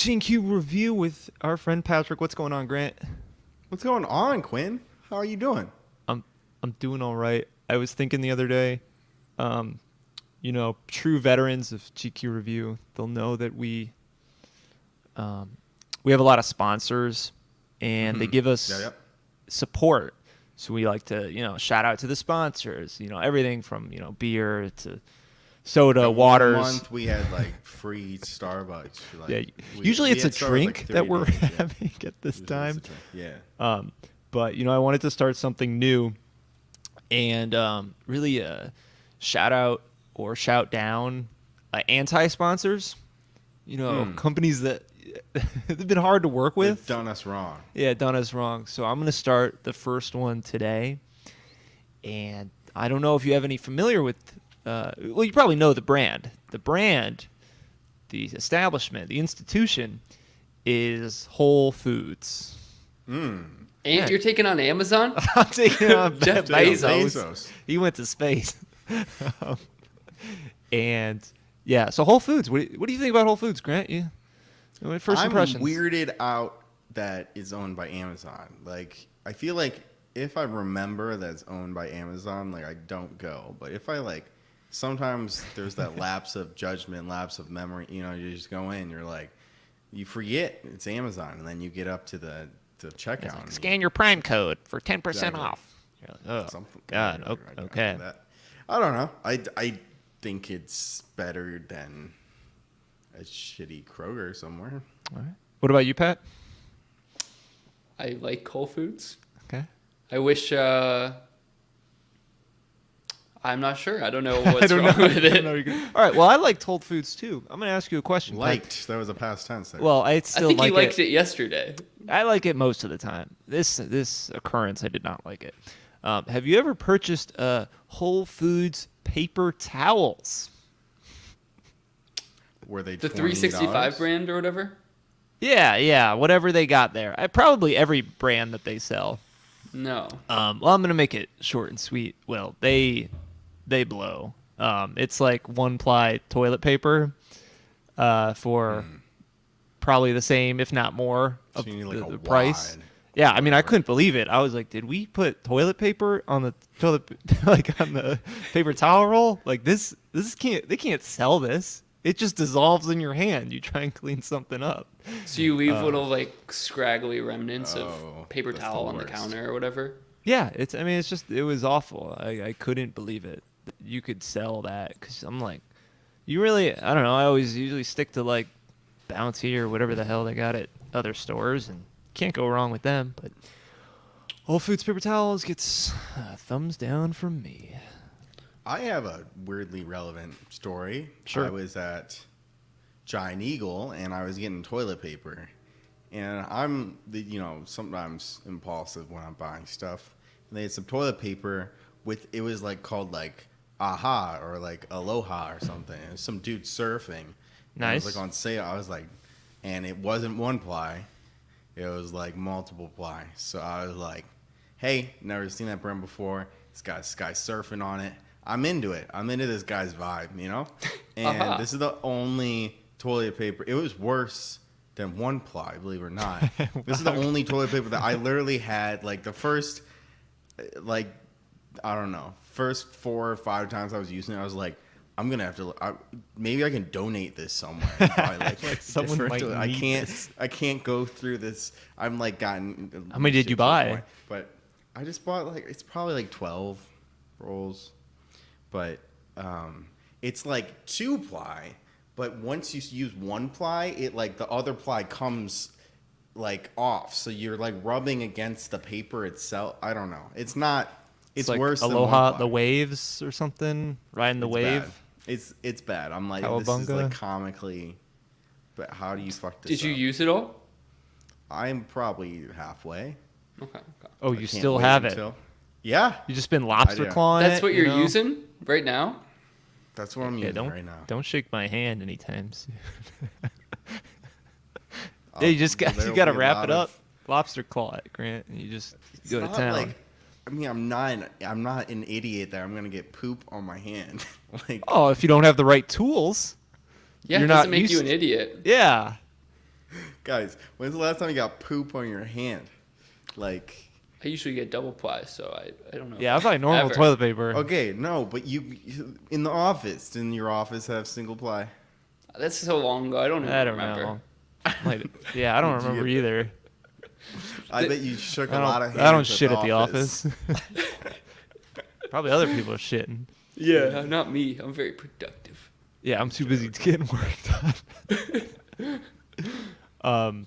G&Q review with our friend Patrick. What's going on, Grant? What's going on, Quinn? How are you doing? I'm doing all right. I was thinking the other day, true veterans of GQ review, they'll know that we have a lot of sponsors, and they give us support. So we like to, shout out to the sponsors. Everything from beer to soda, waters. One month we had free Starbucks. Usually it's a drink that we're having at this time. Yeah. But I wanted to start something new, and really shout out or shout down anti-sponsors. Companies that they've been hard to work with. They've done us wrong. Yeah, done us wrong. So I'm going to start the first one today, and I don't know if you have any familiar with. You probably know the brand. The brand, the establishment, the institution is Whole Foods. And you're taking on Amazon? I'm taking on Jeff Bezos. He went to space. So Whole Foods. What do you think about Whole Foods, Grant? First impressions. I'm weirded out that it's owned by Amazon. I feel like if I remember that it's owned by Amazon, I don't go. But if I sometimes there's that lapse of judgment, lapse of memory. You just go in, you forget it's Amazon, and then you get up to the checkout. Scan your Prime code for 10% Exactly. off. You're like, oh, Something. God. Okay. I don't know. I think it's better than a shitty Kroger somewhere. All right. What about you, Pat? I like Whole Foods. Okay. I wish... I'm not sure. I don't know what's wrong with it. All right. Well, I liked Whole Foods, too. I'm going to ask you a question. Liked. That was a past tense there. Well, I I still think like you liked it yesterday. I like it most of the time. This occurrence, I did not like it. Have you ever purchased Whole Foods paper towels? Were they The $20? 365 brand or whatever? Yeah, whatever they got there. Probably every brand that they sell. No. I'm going to make it short and sweet. Well, they blow. It's like one-ply toilet paper for probably the same, if not more, of So you need the a price. wad. Yeah, I mean, I couldn't believe it. I was like, did we put toilet paper on the toilet, on the paper towel roll? This they can't sell this. It just dissolves in your hand. You try and clean something up. So you leave little scraggly remnants of paper that's towel the on the worst. counter or whatever? Yeah, it was awful. I couldn't believe it. You could sell that, because I'm like, you really, I don't know. I always usually stick to Bounty or whatever the hell they got at other stores, and can't go wrong with them. But Whole Foods paper towels gets a thumbs down from me. I have a weirdly relevant story. Sure. I was at Giant Eagle, and I was getting toilet paper. And I'm, sometimes impulsive when I'm buying stuff. And they had some toilet paper it was called Aha or Aloha or something. It was some dude surfing. Nice. And it was on sale. I was and it wasn't one ply. It was multiple ply. So I was hey, never seen that brand before. This guy's surfing on it. I'm into it. I'm into this guy's vibe, And This is the only toilet paper. It was worse than one ply, believe it or not. This is the only toilet paper that I literally had the first, I don't know, first 4 or 5 times I was using it, I was I'm gonna have to. Maybe I can donate this somewhere. Buy, someone different might toilet. need I can't go through this. I'm gotten. How many did you buy? But I just bought it's probably 12 rolls. But it's 2-ply. But once you use 1-ply, it the other ply comes off, so you're rubbing against the paper itself. I don't know. It's not. It's worse than Aloha, 1-ply. the waves or something, riding the wave. Bad. It's bad. I'm this Cowabunga. is comically. But how do you fuck this Did you up? use it all? I'm probably halfway. Okay. Oh, I you can't still wait have it? until- Yeah, You just been lobster I do. clawing That's it? what you're you know? using right now? that's what I'm Yeah, using right now. don't shake my hand anytime soon. I'll- Yeah, you just got there'll you got to be a wrap lot it up. of- Lobster claw it, Grant, and you just go to not town. I'm not an idiot that I'm gonna get poop on my hand. Oh, if you don't have the right tools. Yeah, You're it not doesn't make you used- an idiot. Yeah. Guys, when's the last time you got poop on your hand? Like, I usually get double ply, so I don't know. Yeah, I buy normal Ever. toilet paper. okay, no, but you in the office, didn't your office have single ply? That's so long ago. I don't even I don't remember. know. Yeah, I don't Did you remember get- either. I bet you shook a I lot of don't, hands. I don't shit at the office. Probably other people are shitting. Yeah, not me. I'm very productive. Yeah, I'm too busy getting work done.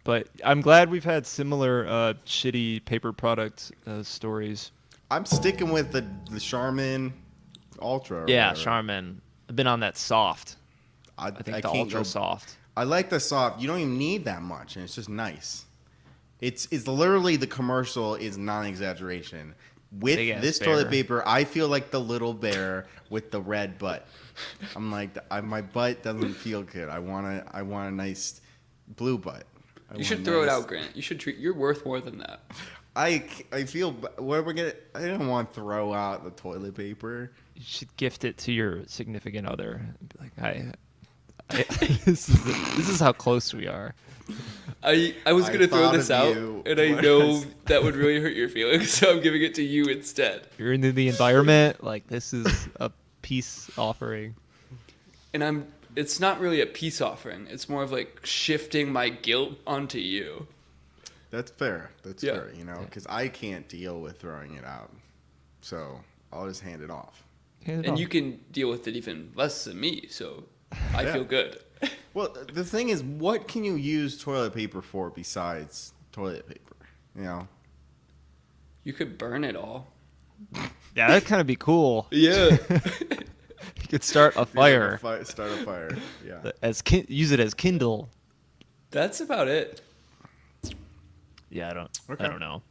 But I'm glad we've had similar shitty paper product stories. I'm sticking with the Charmin Ultra. or Yeah, whatever. Charmin. I've been on that soft. I I think the can't ultra go- soft. I like the soft. You don't even need that much, and it's just nice. It's literally the commercial is non-exaggeration. With Big ass this bear. toilet paper, I feel like the little bear with the red butt. I'm like, my butt doesn't feel good. I want a nice blue butt. I You want should a throw it nice- out, Grant. You should treat. You're worth more than that. I feel. What are we gonna? I don't want to throw out the toilet paper. You should gift it to your significant other. And be like, this is how close we are. I was I gonna throw thought this of out, you and I when I know was- that would really hurt your feelings, so I'm giving it to you instead. You're into the environment. Like, this is a peace offering. And it's not really a peace offering. It's more of like shifting my guilt onto you. That's fair. That's Yeah. fair. You know, because I can't deal with throwing it out, so I'll just hand it off. Hand it And off. you can deal with it even less than me, so I Yeah. feel good. Well, the thing is, what can you use toilet paper for besides toilet paper? You know, You could burn it all. Yeah, that'd kind of be cool. Yeah. You could start a fire. Start a fire. Yeah. Use it as Kindle. That's about it. Yeah, Okay. I don't know.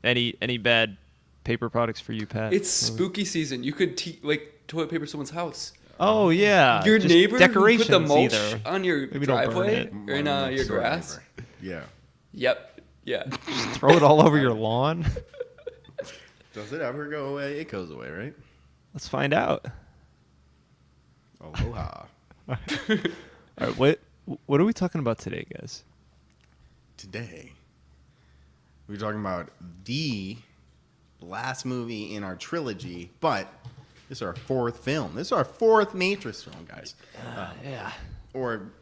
Any bad paper products for you, Pat? It's spooky season. You could like toilet paper someone's house. Oh yeah, Your just neighbor who decorations put the mulch either. on your Maybe don't burn driveway it. or in your Sort of grass. paper. Yeah. Yep. Yeah. Throw it all over your lawn. Does it ever go away? It goes away, right? Let's find out. Aloha. All right, what are we talking about today, guys? Today, we're talking about the last movie in our trilogy, but this is our fourth film. This is our fourth Matrix film, guys. Yeah. Or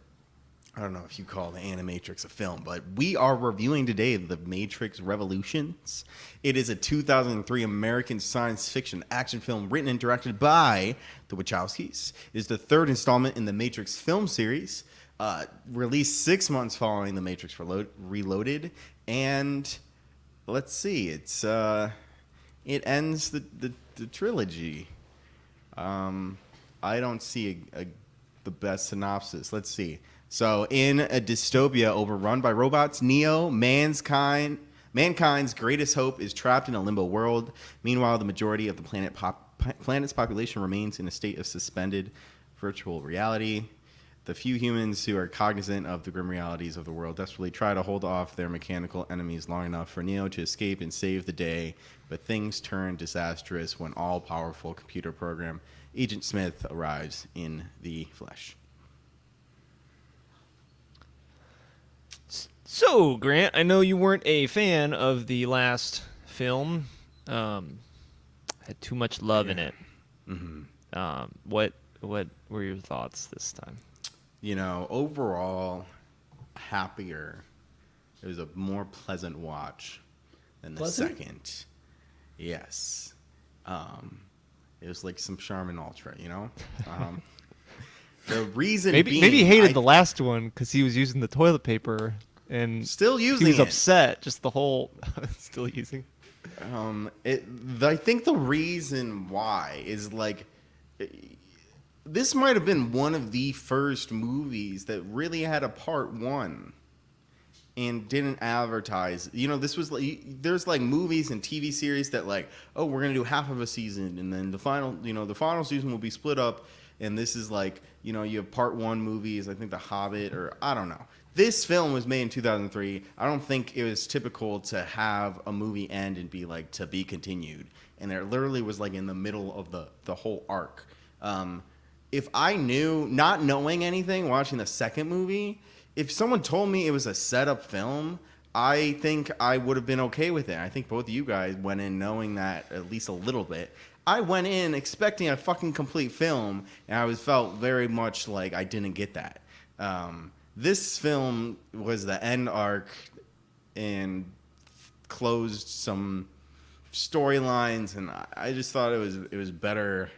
I don't know if you call the Animatrix a film, but we are reviewing today The Matrix Revolutions. It is a 2003 American science fiction action film written and directed by the Wachowskis. It is the third installment in the Matrix film series, released 6 months following The Matrix Reloaded. And let's see, it ends the trilogy. I don't see the best synopsis. Let's see. So, in a dystopia overrun by robots, Neo, mankind's greatest hope, is trapped in a limbo world. Meanwhile, the majority of the planet's population remains in a state of suspended virtual reality. The few humans who are cognizant of the grim realities of the world desperately try to hold off their mechanical enemies long enough for Neo to escape and save the day. But things turn disastrous when all-powerful computer program Agent Smith arrives in the flesh. So, Grant, I know you weren't a fan of the last film. Had too much love in it. Mm-hmm. What were your thoughts this time? You know, overall, happier. It was a more pleasant watch than the Pleasant? second. Yes. It was like some Charmin Ultra, you know? The reason Maybe being, he hated the last one because he was using the toilet paper and Still using he was it. upset. Just the whole still using. I think the reason why is like this might have been one of the first movies that really had a part one and didn't advertise. You know, this was like there's like movies and TV series that like, oh, we're gonna do half of a season and then the final season will be split up. And this is like, you know, you have part one movies. I think The Hobbit, or I don't know. This film was made in 2003. I don't think it was typical to have a movie end and be like, to be continued. And it literally was like in the middle of the whole arc. If I knew, not knowing anything, watching the second movie, if someone told me it was a setup film, I think I would have been okay with it. I think both of you guys went in knowing that at least a little bit. I went in expecting a fucking complete film, and I felt very much like I didn't get that. This film was the end arc and closed some storylines, and I just thought it was better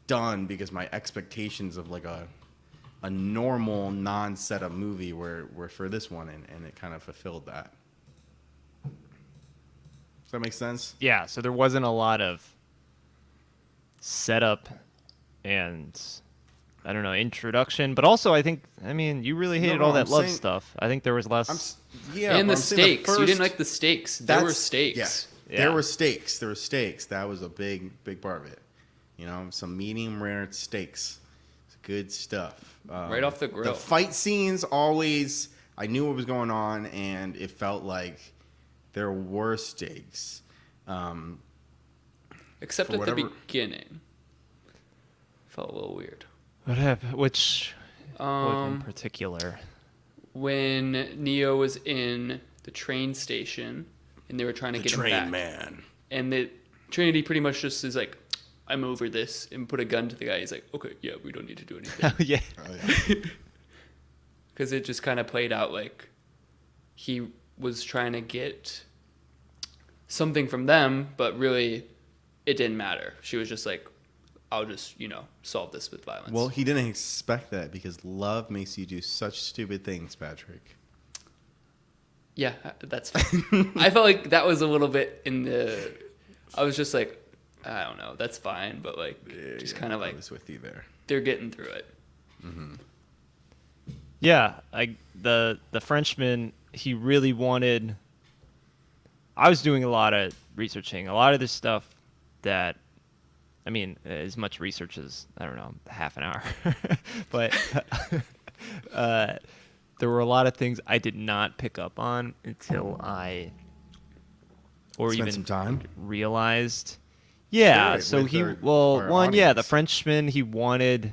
done because my expectations of like a normal non-setup movie were for this one, and it kind of fulfilled that. Does that make sense? Yeah, so there wasn't a lot of setup and I don't know, introduction, but also I mean, you really hated all that I'm love saying- stuff. I think there was less. Yeah, And but the I'm saying stakes. You didn't like the stakes. There were That's- stakes. Yeah. Yeah. There were stakes. There were stakes. That was a big part of it. You know, some medium rare steaks. It's good stuff. Right off the grill. The fight scenes always, I knew what was going on, and it felt like there were stakes. Except For at the whatever- beginning. Felt a little weird. What happened? What in Um, particular? when Neo was in the train station and they were trying to get him back. Man. And the Trinity pretty much just is like, I'm over this, and put a gun to the guy. He's like, okay, yeah, we don't need to do anything. Yeah. Oh, yeah. Because it just kind of played out like he was trying to get something from them, but really it didn't matter. She was just like, I'll just, solve this with violence. Well, he didn't expect that because love makes you do such stupid things, Patrick. yeah, that's fine. I felt like that was a little bit I was just like, I don't know, that's fine, but like, just kind of I like, was with you there. they're getting through it. Yeah, the Frenchman, he really wanted. I was doing a lot of researching, a lot of this stuff that, I mean, as much research as, I don't know, half an hour, but there were a lot of things I did not pick up on until I, or Spent even some time? realized. Yeah, Right, so with our one, yeah, the audience. Frenchman,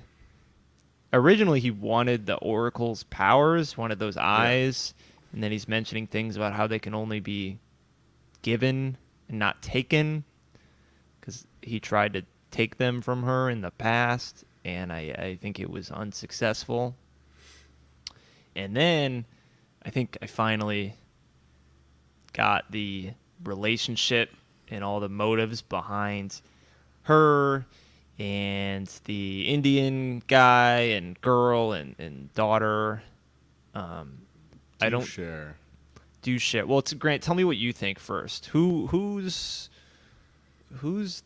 originally he wanted the Oracle's powers, wanted those eyes, and then he's mentioning things about how they can only be given and not taken, because he tried to take them from her in the past, and I think it was unsuccessful. And then I think I finally got the relationship and all the motives behind her and the Indian guy and girl and daughter. I don't share. do shit. Well, it's Grant. Tell me what you think first. Who's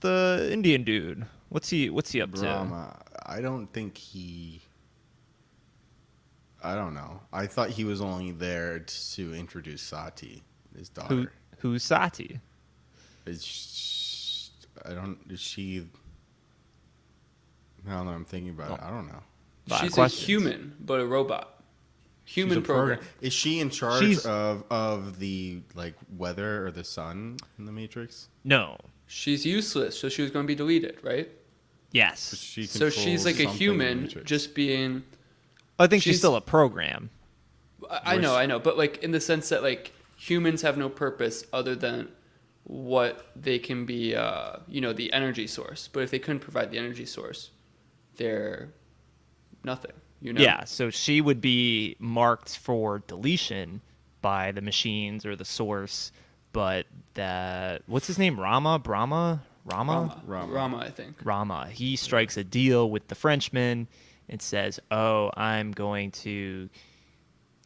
the Indian dude? What's he up to? Brahma. I don't think he. I don't know. I thought he was only there to introduce Sati, his daughter. Who's Sati? Is she? Now that I'm thinking about it, I don't know. Lot of She's questions. a human, but a robot. Human She's a program. Is she in charge She's- of the weather or the sun in the Matrix? No. She's useless, so she was going to be deleted, right? Yes. She So she's controls like a something in the human, Matrix. just being. I think she's she's- still a program. I know, but like in the sense that like humans have no purpose other than what they can be, the energy source. But if they couldn't provide the energy source, they're nothing. Yeah, so she would be marked for deletion by the machines or the source, but what's his name? Brahma? Rama, I think. Rama. He strikes a deal with the Frenchman and says, "Oh, I'm going to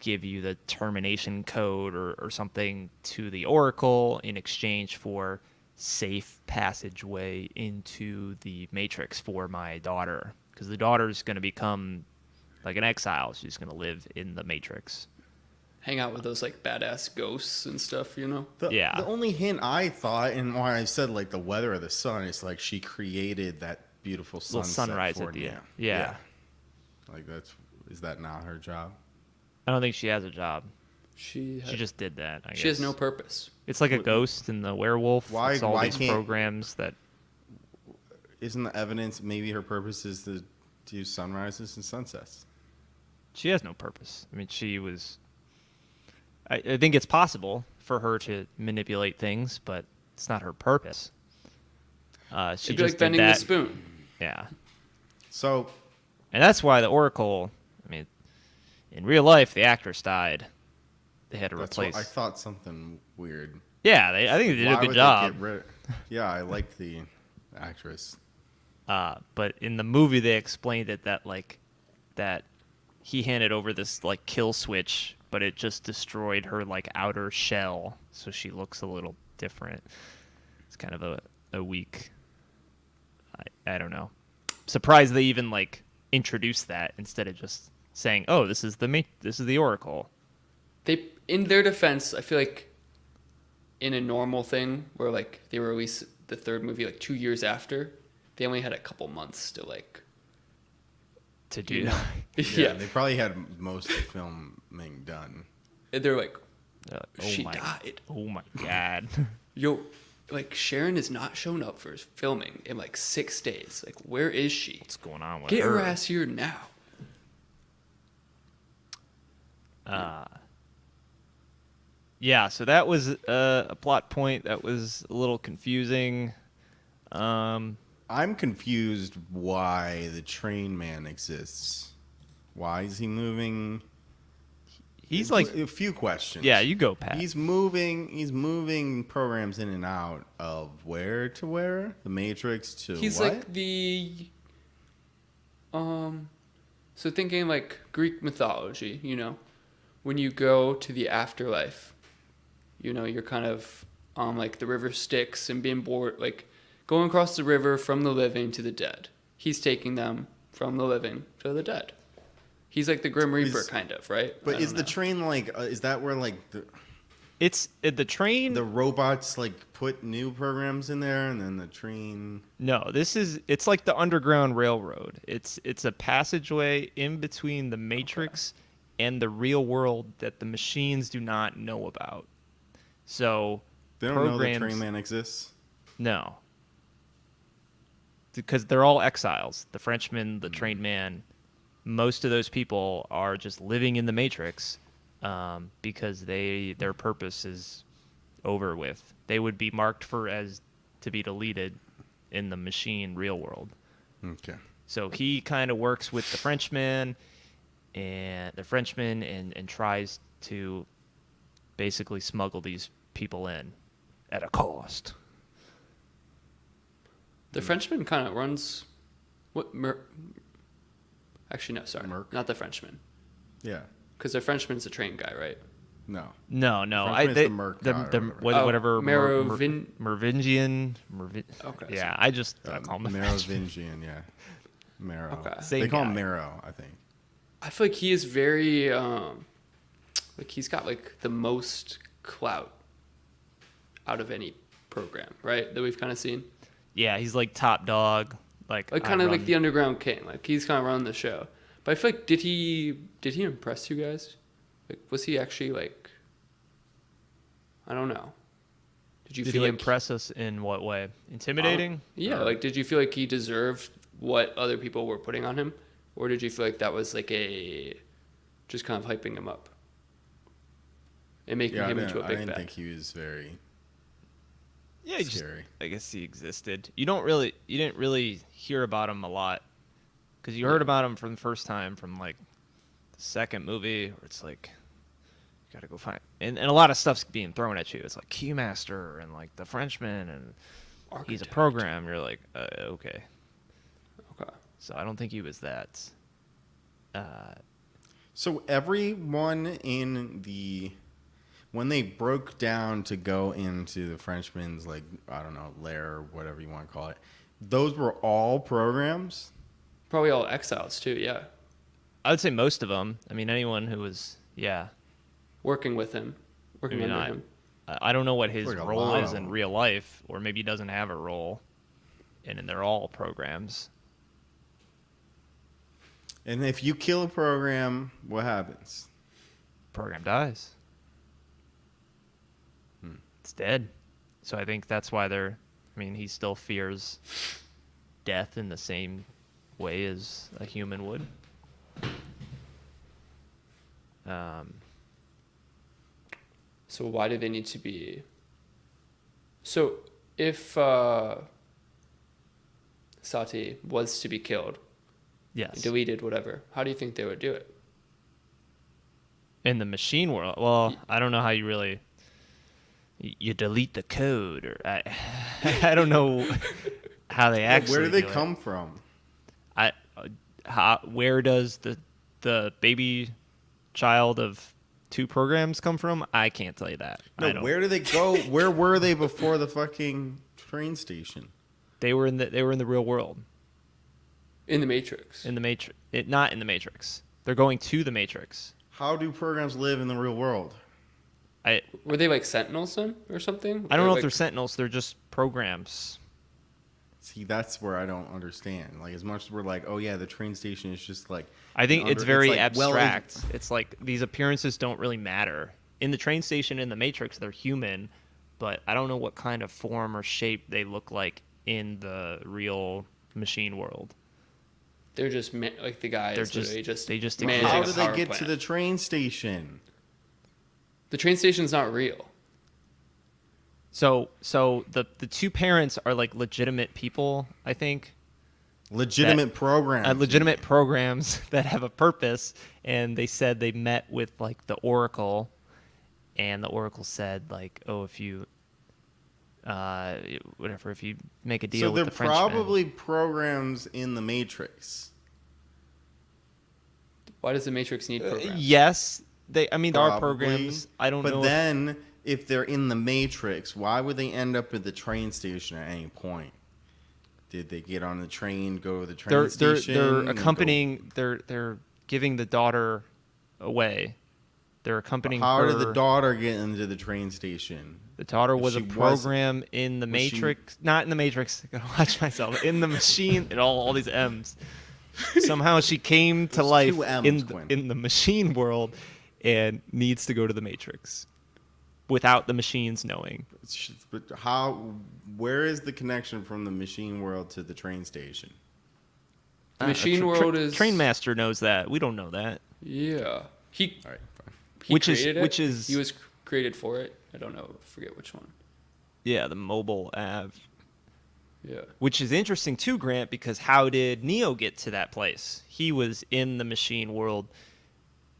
give you the termination code or something to the Oracle in exchange for safe passageway into the Matrix for my daughter, because the daughter's going to become like an exile. She's going to live in the Matrix." Hang out with those like badass ghosts and stuff, Yeah. The only hint I thought, and why I said like the weather or the sun, is like she created that beautiful Little sunset sunrise for at the Neo. end. Yeah. Like is that not her job? I don't think she has a job. She She just did that, I guess. she has no purpose. It's like a ghost and the werewolf. Why- It's all why these can't- programs that... Isn't the evidence maybe her purpose is to do sunrises and sunsets? She has no purpose. I mean, she was. I think it's possible for her to manipulate things, but it's not her purpose. She It'd be just like bending did the that. spoon. Yeah, So and that's why the Oracle. I mean, in real life, the actress died. They had to that's replace. what I thought something weird. Yeah, I think they did Why a good would job. They get rid- yeah, I liked the actress. But in the movie, they explained it that he handed over this like kill switch, but it just destroyed her like outer shell, so she looks a little different. It's kind of a weak. I don't know. Surprised they even like introduced that instead of just saying, "Oh, this is the Oracle." They, in their defense, I feel like in a normal thing where like they released the third movie like 2 years after, they only had a couple months to like. To do. You know. Yeah, they probably had most of the filming done. And they're like, Oh she my, died. oh my god. Yo, like Sharon has not shown up for filming in like 6 days. Like, where is she? What's going on with Get her? her ass here now. Yeah, so that was a plot point that was a little confusing. I'm confused why the train man exists. Why is he moving? He's like, a few questions. yeah, you go, Pat. He's moving programs in and out of where to where? The Matrix to He's what? like the so thinking like Greek mythology, you know, when you go to the afterlife, you know, you're kind of on like the river Styx and being bored, like going across the river from the living to the dead. He's taking them from the living to the dead. He's like the Grim Reaper, kind of, right? But I is don't the know. train like? Is that where like It's the train. the robots like put new programs in there, and then the train? No, it's like the Underground Railroad. It's a passageway in between the Matrix and the real world that the machines do not know about. So They don't know the programs- train man exists. No. Because they're all exiles. The Frenchman, the trained man, most of those people are just living in the Matrix because their purpose is over with. They would be marked to be deleted in the machine real world. Okay. So he kind of works with the Frenchman and tries to basically smuggle these people in at a cost. The Frenchman kind of runs what actually no, sorry. Merc? Not the Frenchman. Yeah. Cuz the Frenchman's the train guy, right? No. No. Frenchman's the Merc guy or whatever. Whatever. Merovin- Merovingian. Okay. Yeah, I just call him the Frenchman. Merovingian, yeah. Marrow. Okay. Same They call him guy. Marrow, I think. I feel like he is very like he's got like the most clout out of any program, right? That we've kind of seen. Yeah, he's like top dog. Like Kind I of like run- the underground king. Like he's kind of running the show. But I feel like did he impress you guys? Like was he actually like I don't know. Did you Did feel he like impress us in what way? Intimidating? Yeah, like did you feel like he deserved what other people were putting on him, or did you feel like that was like a just kind of hyping him up and making Yeah, him into a I big didn't bad? think he was very Yeah, he just, scary. I guess he existed. You didn't really hear about him a lot because you heard about him from the first time from like the second movie where it's like you gotta go find and a lot of stuff's being thrown at you. It's like Keymaster and like the Frenchman and he's a Architect. program. You're like okay, Okay. so I don't think he was that. So everyone when they broke down to go into the Frenchman's, like, I don't know, lair or whatever you want to call it, those were all programs? Probably all exiles too. Yeah, I would say most of them. I mean, anyone who was working with him, working Maybe under not. him. I don't know what his Like a role lot is of in them. real life, or maybe he doesn't have a role, and they're all programs. And if you kill a program, what happens? Program dies. It's dead. So I think that's why he still fears death in the same way as a human would. So why do they need to be? So if Sati was to be killed, Yes. deleted, whatever, how do you think they would do it? In the machine world, well, I don't know how you really you delete the code, or I don't know how they actually. Where do they do it. come from? Where does the baby child of 2 programs come from? I can't tell you that. I No, don't. where do they go? Where were they before the fucking train station? They were in the real world. In the Matrix. In the Matrix. Not in the Matrix. They're going to the Matrix. How do programs live in the real world? Were they like Sentinels then, or something? I don't Or, know like, if they're Sentinels. They're just programs. See, that's where I don't understand. Like, as much as we're like, oh yeah, the train station is just like. I think it's very like, well, abstract. It's like these appearances don't really matter. In the train station in the Matrix, they're human, but I don't know what kind of form or shape they look like in the real machine world. They're just like the guys. They're Literally they just managing How a do they power get plant. to the train station? The train station's not real. So the 2 parents are like legitimate people, I think. Legitimate programs. Legitimate programs that have a purpose, and they said they met with like the Oracle, and the Oracle said like, oh, if you whatever, if you make a deal So with they're the Frenchmen. probably programs in the Matrix. Why does the Matrix need programs? Yes, there are Probably. programs. I don't know. But then, if they're in the Matrix, why would they end up at the train station at any point? Did they get on the train, go to the train station? They're and accompanying. They're giving the daughter away. They're accompanying How her. did the daughter get into the train station? The daughter was a She was- program in the was she- Matrix. Not in the Matrix. I gotta watch myself. In the machine. And all these M's. Somehow she came to There's life 2 M's, in Quinn. the machine world, and needs to go to the Matrix, without the machines knowing. But how? Where is the connection from the machine world to the train station? The machine world is Train Master knows that. We don't know that. Yeah, he All right, fine. he Which is- created it. which is- he was created for it. I don't know. Forget which one. Yeah, the mobile app. Yeah. Which is interesting too, Grant, because how did Neo get to that place? He was in the machine world,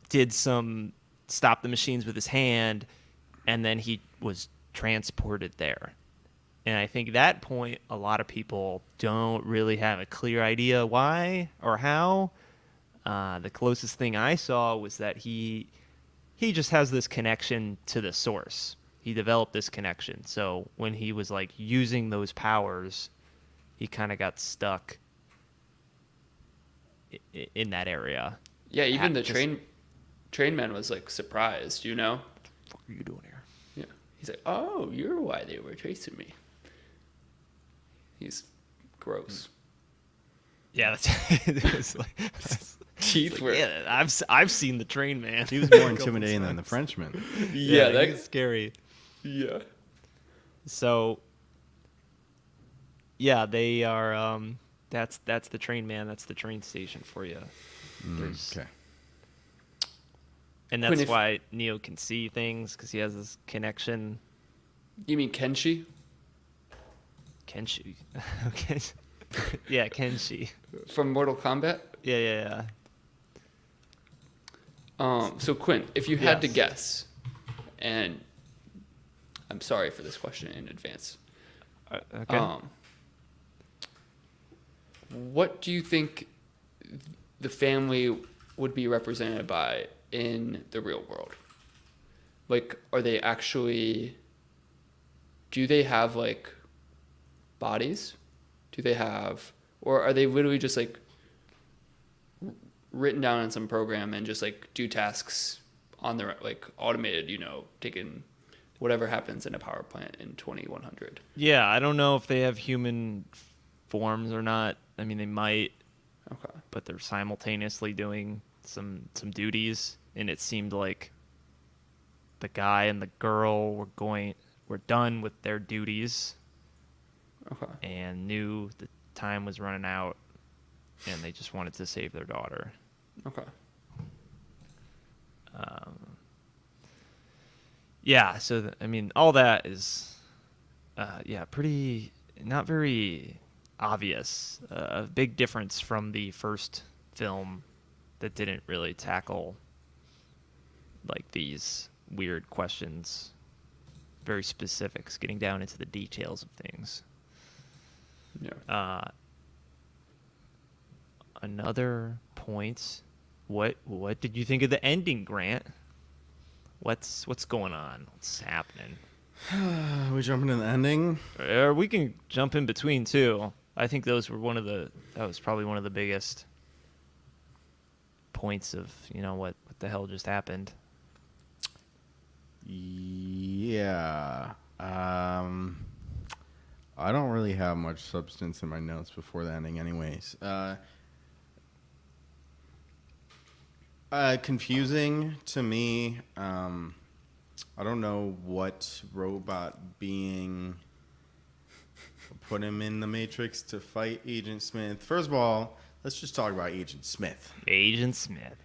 stop the machines with his hand, and then he was transported there. And I think that point, a lot of people don't really have a clear idea why or how. The closest thing I saw was that he just has this connection to the source. He developed this connection. So when he was like using those powers, he kind of got stuck in that area. Yeah, even the Just- train man was like surprised, you know? What are you doing here? Yeah. He's like, "Oh, you're why they were chasing me." He's gross. Yeah, it's like, Teeth were yeah, I've seen the Train Man. He was more intimidating than the Frenchman. Yeah, that he's scary. yeah. So yeah, they are. That's the Train Man. That's the train station for you. There's- Okay. And Quinn, that's if- why Neo can see things, because he has this connection. You mean Kenshi? Kenshi. Okay. Yeah, Kenshi. From Mortal Kombat? Yeah. So Quinn, if you had to Yes. guess, and I'm sorry for this question in advance. Okay. What do you think the family would be represented by in the real world? Like, are they actually? Do they have like bodies? Do they have, or are they literally just like written down in some program and just like do tasks on their like automated? You know, taking whatever happens in a power plant in 2100. Yeah, I don't know if they have human forms or not. I mean, they might, Okay. but they're simultaneously doing some duties, and it seemed like the guy and the girl were done with their duties Okay. and knew the time was running out, and they just wanted to save their daughter. Okay. Yeah, so I mean, all that is, yeah, pretty not very obvious. A big difference from the first film that didn't really tackle like these weird questions, very specifics, getting down into the details of things. Yeah. Another point. What did you think of the ending, Grant? What's going on? What's happening? Are we jumping in the ending? Or we can jump in between too. I think those were that was probably one of the biggest points of, what the hell just happened. Yeah. I don't really have much substance in my notes before the ending anyways. Confusing to me. I don't know what robot being put him in the Matrix to fight Agent Smith. First of all, let's just talk about Agent Smith. Agent Smith.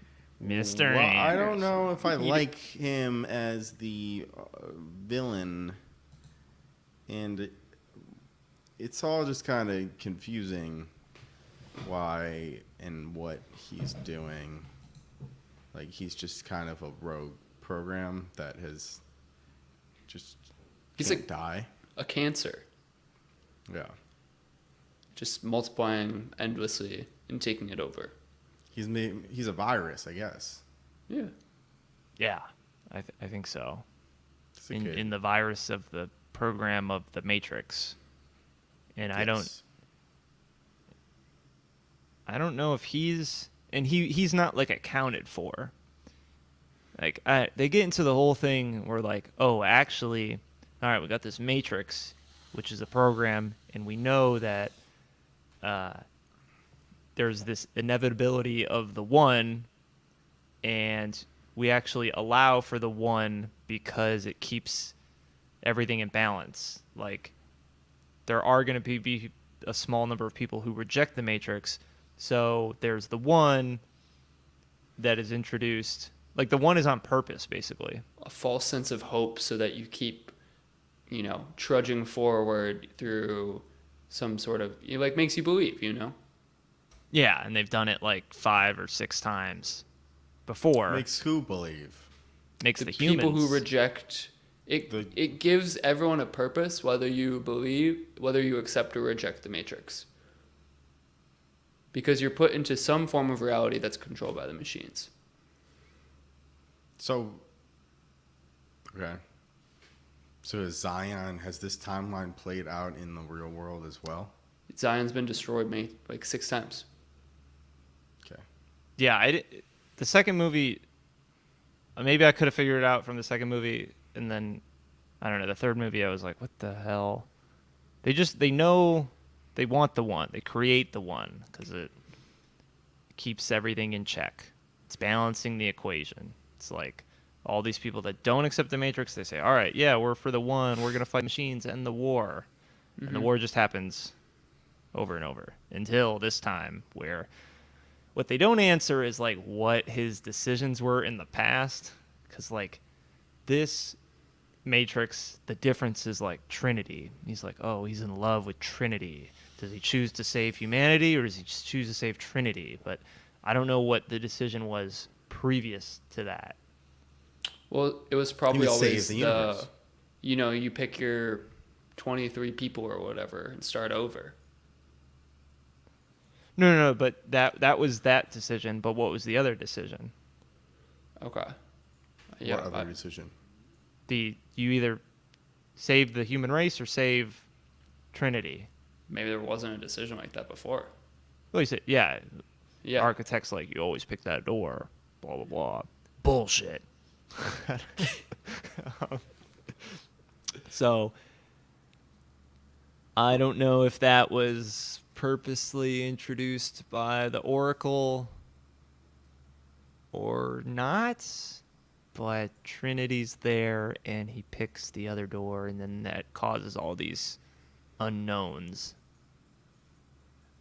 Mr. Well, I Anderson. don't know if I like him as the villain. And it's all just kind of confusing why and what he's doing. Like, he's just kind of a rogue program that has just He's can't die. A cancer, Yeah. just multiplying endlessly and taking it over. He's a virus, I guess. Yeah. Yeah, I think so. It's a kid. In the virus of the program of the Matrix. And Yes. I don't know if he's not like accounted for. Like they get into the whole thing where like, oh, actually, all right, we got this Matrix, which is a program, and we know that there's this inevitability of the one, and we actually allow for the one because it keeps everything in balance. Like, there are going to be a small number of people who reject the Matrix, so there's the one that is introduced. Like, the one is on purpose, basically. A false sense of hope so that you keep, trudging forward through some sort of, like, makes you believe, Yeah, and they've done it like 5 or 6 times before. Makes who believe? Makes The the humans. people who reject it, it gives everyone a purpose, whether you accept or reject the Matrix. Because you're put into some form of reality that's controlled by the machines. So, okay. So has this timeline played out in the real world as well? Zion's been destroyed like 6 times. Okay. Yeah, the second movie, maybe I could have figured it out from the second movie, and then, I don't know, the third movie I was like, what the hell? They know they want the one. They create the one because it keeps everything in check. It's balancing the equation. It's like all these people that don't accept the Matrix, they say, all right, yeah, we're for the one. We're going to fight machines, end the war. Mm-hmm. And the war just happens over and over until this time where what they don't answer is like what his decisions were in the past. Because like this Matrix, the difference is like Trinity. He's like, oh, he's in love with Trinity. Does he choose to save humanity or does he just choose to save Trinity? But I don't know what the decision was previous to that. Well, it was probably would always save the universe. You pick your 23 people or whatever and start over. No, but that was that decision. But what was the other decision? Okay. Yeah. What other decision? You either save the human race or save Trinity. Maybe there wasn't a decision like that before. Well, you said, yeah. Yeah. Architects like, you always pick that door. Blah blah blah. Bullshit. So I don't know if that was purposely introduced by the Oracle or not, but Trinity's there and he picks the other door, and then that causes all these unknowns.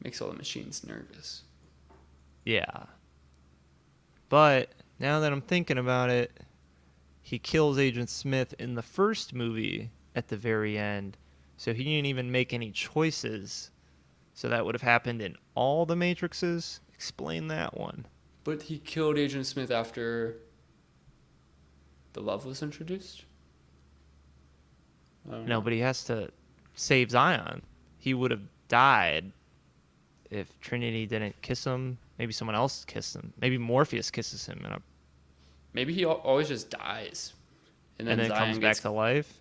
Makes all the machines nervous. Yeah. But now that I'm thinking about it, he kills Agent Smith in the first movie at the very end, so he didn't even make any choices. So that would have happened in all the Matrixes. Explain that one. But he killed Agent Smith after the love was introduced? I don't No, know. but he has to save Zion. He would have died if Trinity didn't kiss him. Maybe someone else kissed him. Maybe Morpheus kisses him Maybe he always just dies. and then Zion comes back gets to life.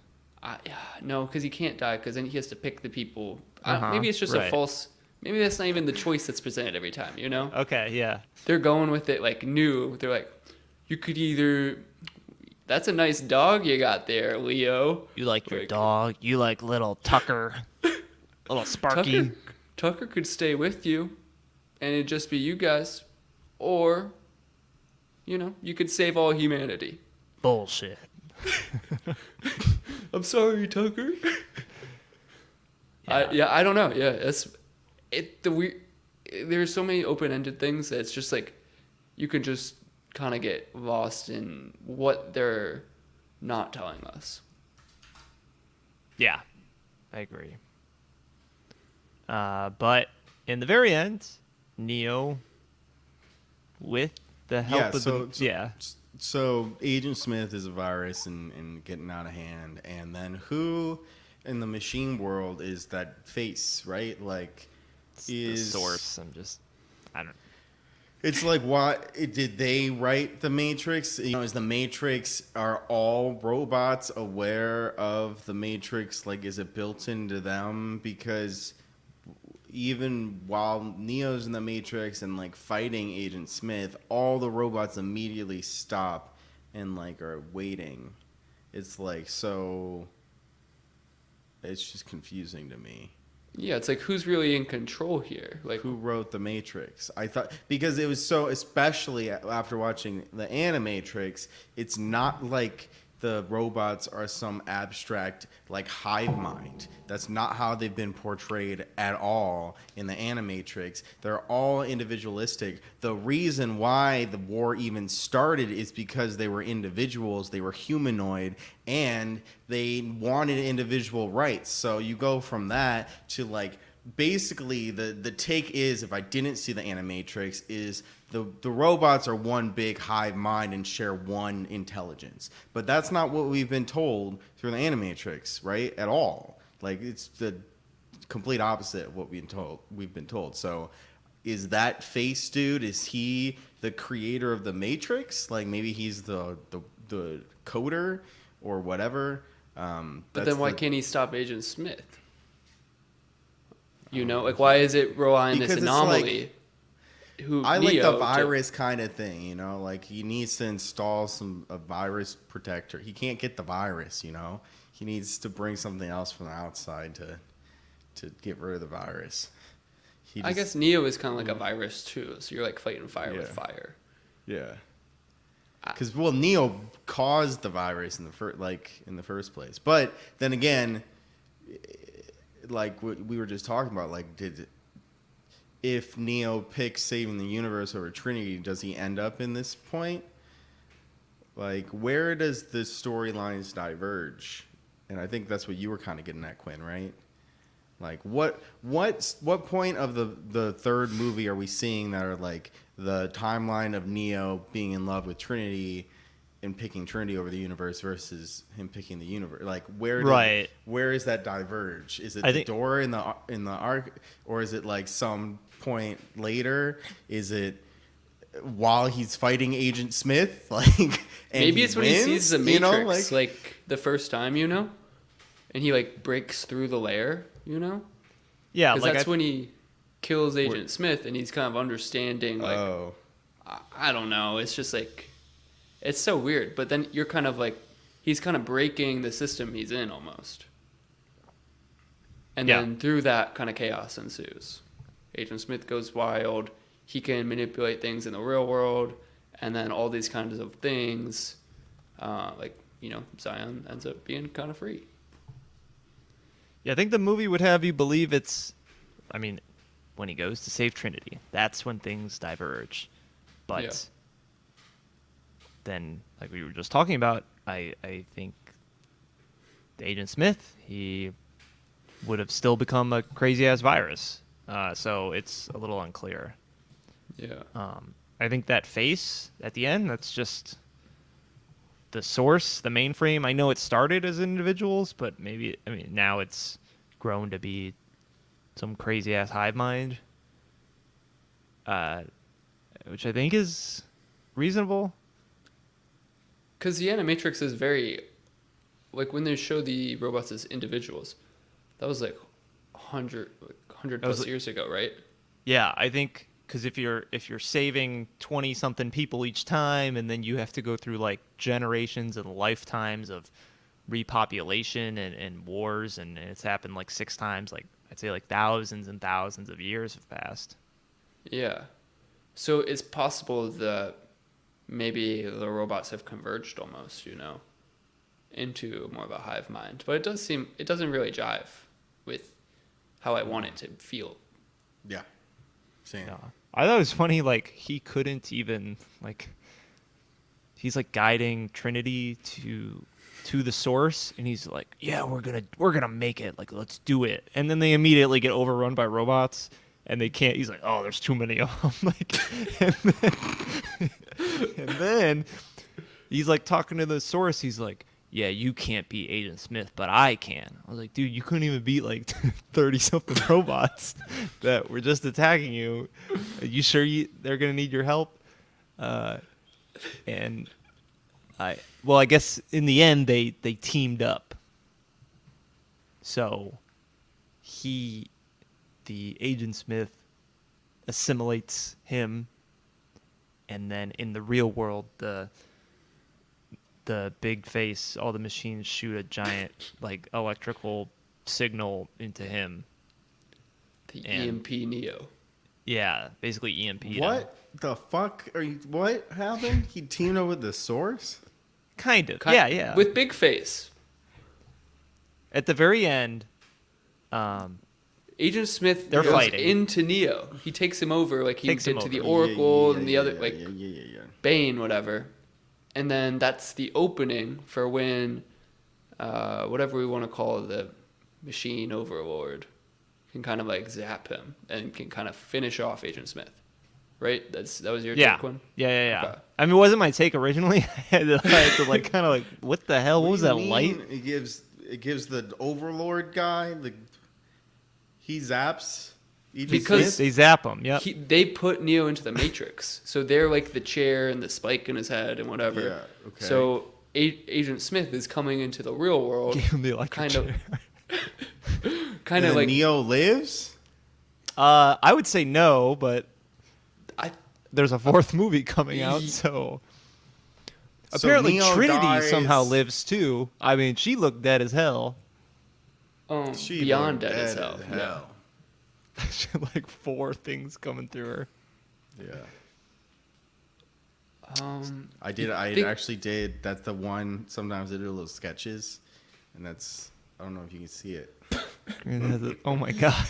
no, because he can't die, because then he has to pick the people. Uh-huh, Maybe it's just a right. false. Maybe that's not even the choice that's presented every time. You know, Okay, yeah. they're going with it like new. They're like, you could either. That's a nice dog you got there, Leo. You like your Like- dog. You like little Tucker. Little Sparky. Tucker could stay with you, and it'd just be you guys, or, you could save all humanity. Bullshit. I'm sorry, Tucker. Yeah. I don't know. Yeah, there's so many open-ended things that it's just like you can just kind of get lost in what they're not telling us. Yeah, I agree. But in the very end, Neo, with the help of So Agent Smith is a virus and getting out of hand, and then who in the machine world is that face, right? Like, the source. I don't. It's like, what did they write the Matrix? Is the Matrix, are all robots aware of the Matrix? Like, is it built into them? Because even while Neo's in the Matrix and like fighting Agent Smith, all the robots immediately stop and like are waiting. It's like, so it's just confusing to me. Yeah, it's like who's really in control here? Like Who wrote the Matrix? I thought, because it was so, especially after watching the Animatrix, it's not like the robots are some abstract like hive mind. That's not how they've been portrayed at all in the Animatrix. They're all individualistic. The reason why the war even started is because they were individuals, they were humanoid, and they wanted individual rights. So you go from that to like, basically the take is, if I didn't see the Animatrix, is the robots are one big hive mind and share one intelligence. But that's not what we've been told through the Animatrix, right? At all. Like, it's the complete opposite of what we've been told. So is that face dude, is he the creator of the Matrix? Like, maybe he's the coder or whatever. But then why can't he stop Agent Smith? Like why is it rely on this Because it's anomaly? I like Neo the virus kind of thing, like he needs to install a virus protector. He can't get the virus, he needs to bring something else from the outside to get rid of the virus. I guess Neo is kind of like a virus too, so you're like fighting fire with Yeah. fire. Yeah. Because Neo caused the virus in the first place. But then again, like what we were just talking about, like if Neo picks saving the universe over Trinity, does he end up in this point? Like, where does the storylines diverge? And I think that's what you were kind of getting at, Quinn, right? Like, what point of the third movie are we seeing that are like the timeline of Neo being in love with Trinity and picking Trinity over the universe versus him picking the universe? Like, where is that diverge? Is it the door in the arc, or is it like some point later? Is it while he's fighting Agent Smith? Like, and Maybe it's when he sees the Matrix, like the first time, and he like breaks through the layer, Yeah, because like that's when he kills Agent Smith, and he's kind of understanding. Like, I don't know. It's just like, it's so weird. But then you're kind of like, he's kind of breaking the system he's in almost, and then through that kind of chaos ensues. Agent Smith goes wild. He can manipulate things in the real world, and then all these kinds of things, Zion ends up being kind of free. Yeah, I think the movie would have you believe when he goes to save Trinity, that's when things diverge. But then, like we were just talking about, I think Agent Smith, he would have still become a crazy ass virus. So it's a little unclear. Yeah. I think that face at the end, that's just the source, the mainframe. I know it started as individuals, but maybe, I mean, now it's grown to be some crazy ass hive mind, which I think is reasonable. Because the Animatrix is very, like when they show the robots as individuals, that was like 100 plus like- years ago, right? Yeah, I think because if you're saving 20 something people each time, and then you have to go through like generations and lifetimes of repopulation and wars, and it's happened like 6 times, like I'd say like thousands and thousands of years have passed. Yeah. So it's possible that maybe the robots have converged almost, into more of a hive mind. But it doesn't really jive with how I want it to feel. Yeah. Same. Yeah. I thought it was funny, like he couldn't even like he's like guiding Trinity to the source, and he's like, yeah, we're gonna make it, like let's do it, and then they immediately get overrun by robots and they can't. He's like, oh, there's too many of them. Like, and then he's like talking to the source. He's like, yeah, you can't beat Agent Smith, but I can. I was like, dude, you couldn't even beat like 30 something robots that were just attacking you. Are you sure they're gonna need your help? And I guess in the end they teamed up. So the Agent Smith assimilates him, and then in the real world the big face, all the machines shoot a giant like electrical signal into him. The And- EMP Neo. Yeah, basically EMP. 'd him. What the fuck are you? What happened? He teamed up with the source. Kind of. Yeah. With Big Face. At the very end, Agent Smith They're goes fighting. into Neo. He takes him over like he Takes him did to the over. Oracle and the other Yeah. Bane, whatever. And then that's the opening for when, whatever we want to call the machine overlord, can kind of like zap him and can kind of finish off Agent Smith. Right? That was your yeah. take one? Yeah. Okay. I mean, it wasn't my take originally. I had to like kind of like, what the hell? What was that light? It gives the Overlord guy he zaps. Because- They zap him. Yep. They put Neo into the Matrix. So they're like the chair and the spike in his head and whatever. Yeah, okay. So Agent Smith is coming into the real world. Gave him the electric kind of- chair. Kind of And like Neo lives. I would say no, but I there's a 4th movie coming out, so So apparently Neo Trinity dies. somehow lives too. I mean, she looked dead as hell. She beyond looked dead as dead hell. as Yeah. hell. She had like 4 things coming through her. Yeah. I think- actually did. That's the one. Sometimes I do little sketches, and that's. I don't know if you can see it. Oh my god.